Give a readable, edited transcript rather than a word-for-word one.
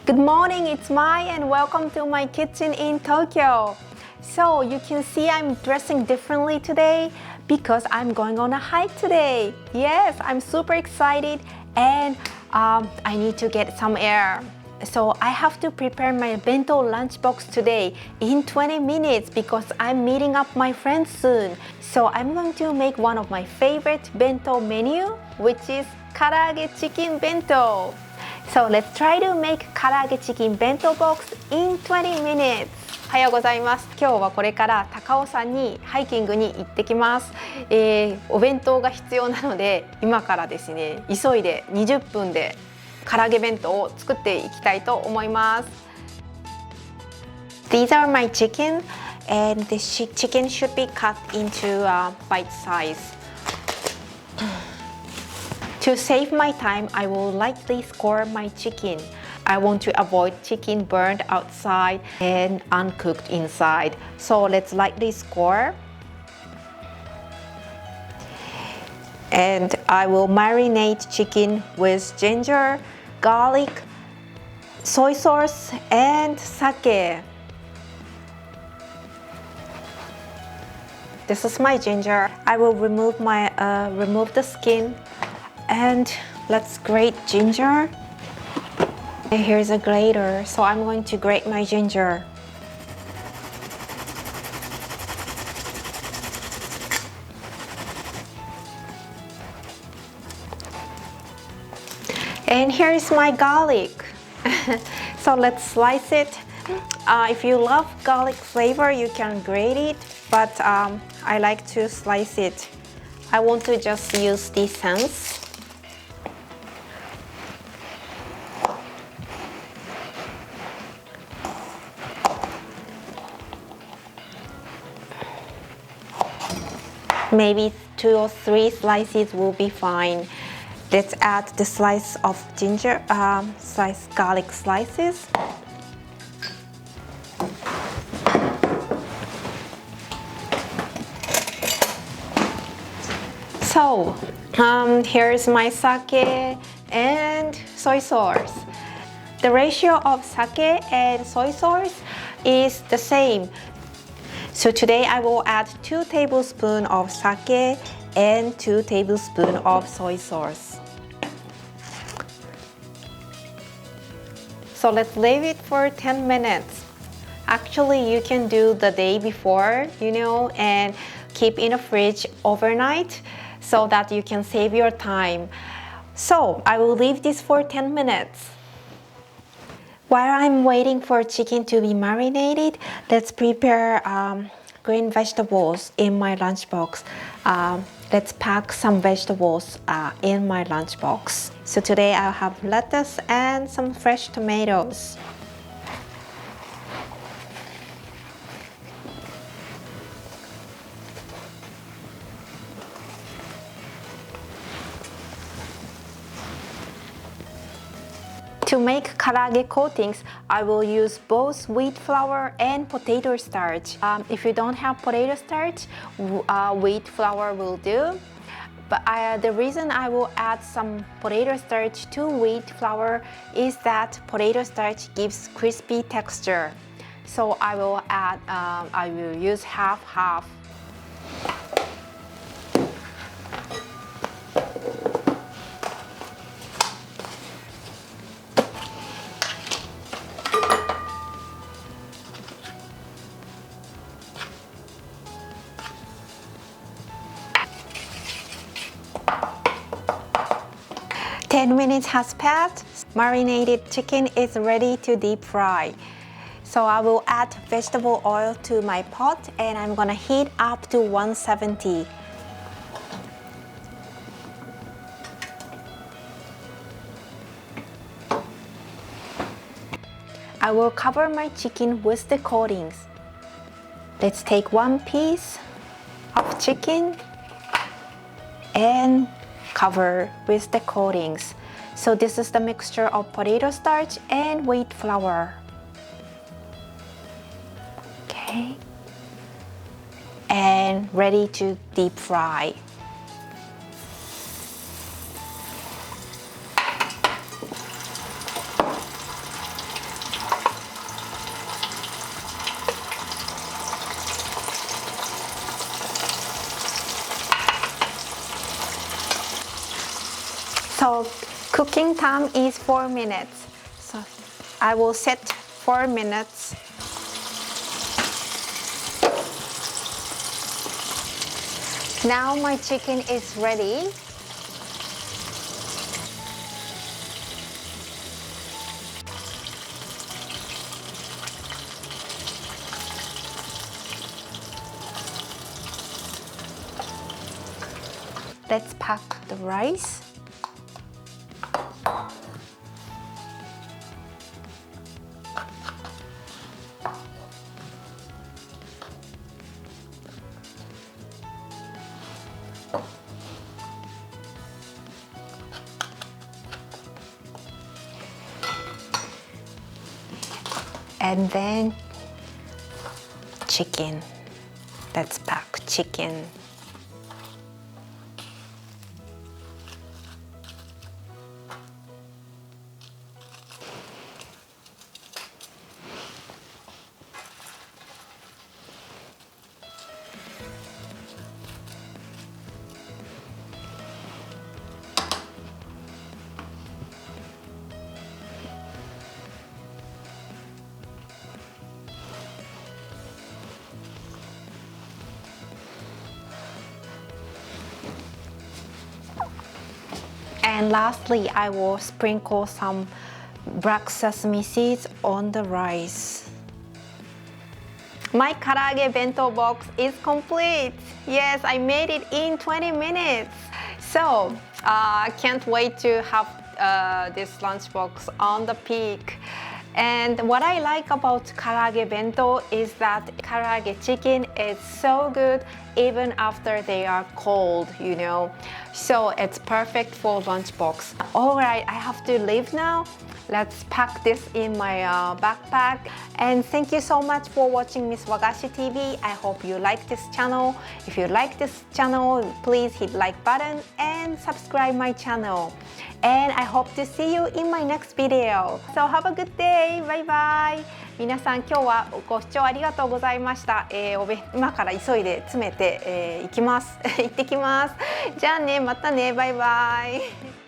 Good morning, it's Mai and welcome to my kitchen in Tokyo. So you can see I'm dressing differently today because I'm going on a hike today. Yes, I'm super excited and I need to get some air. So I have to prepare my bento lunchbox today in 20 minutes because I'm meeting up my friends soon. So I'm going to make one of my favorite bento menu, which is Karaage Chicken Bento. So let's try to make Karaage Chicken Bento Box in 20 minutes. おはようございます。今日はこれから高尾山にハイキングに行ってきます。お弁当が必要なので今からですね、急いで20分で唐揚げ弁当を作っていきたいと思います。These are my chicken and the chicken should be cut into bite size. To save my time, I will lightly score my chicken. I want to avoid chicken burned outside and uncooked inside. So let's lightly score. And I will marinate chicken with ginger, garlic, soy sauce, and sake. This is my ginger. I will remove the skin. And let's grate ginger. Here's a grater, so I'm going to grate my ginger. And here's my garlic. So let's slice it. If you love garlic flavor, you can grate it, but I like to slice it. I want to just use the sense. Maybe 2 or 3 slices will be fine. Let's add the slice of garlic slices. So, here's my sake and soy sauce. The ratio of sake and soy sauce is the same. So today I will add 2 tablespoons of sake and 2 tablespoons of soy sauce. So let's leave it for 10 minutes. Actually, you can do the day before, and keep in the fridge overnight so that you can save your time. So I will leave this for 10 minutes. While I'm waiting for chicken to be marinated, let's prepare green vegetables in my lunchbox. Let's pack some vegetables in my lunchbox. So today I'll have lettuce and some fresh tomatoes. To make karaage coatings, I will use both wheat flour and potato starch. If you don't have potato starch, wheat flour will do. But the reason I will add some potato starch to wheat flour is that potato starch gives crispy texture. So I will use half-half. Ten minutes has passed. Marinated chicken is ready to deep fry. So I will add vegetable oil to my pot and I'm gonna heat up to 170. I will cover my chicken with the coatings. Let's take 1 piece of chicken and cover with the coatings. So this is the mixture of potato starch and wheat flour. Okay. And ready to deep fry. So cooking time is 4 minutes. So I will set 4 minutes. Now my chicken is ready. Let's pack the rice. And then chicken. Let's pack chicken. And lastly, I will sprinkle some black sesame seeds on the rice. My Karaage Bento Box is complete. Yes, I made it in 20 minutes. So, I can't wait to have this lunchbox on the peak. And what I like about Karaage Bento is that Karaage chicken is so good even after they are cold, you know. So it's perfect for lunchbox. Alright, I have to leave now. Let's pack this in my backpack. And thank you so much for watching Miss Wagashi TV. I hope you like this channel. If you like this channel, please hit like button and subscribe my channel. And I hope to see you in my next video. So have a good day. Bye bye. 皆さん今日はご視聴ありがとうございました。今から急いで詰めて、行きます。行ってきます。じゃあね、またね。バイバイ。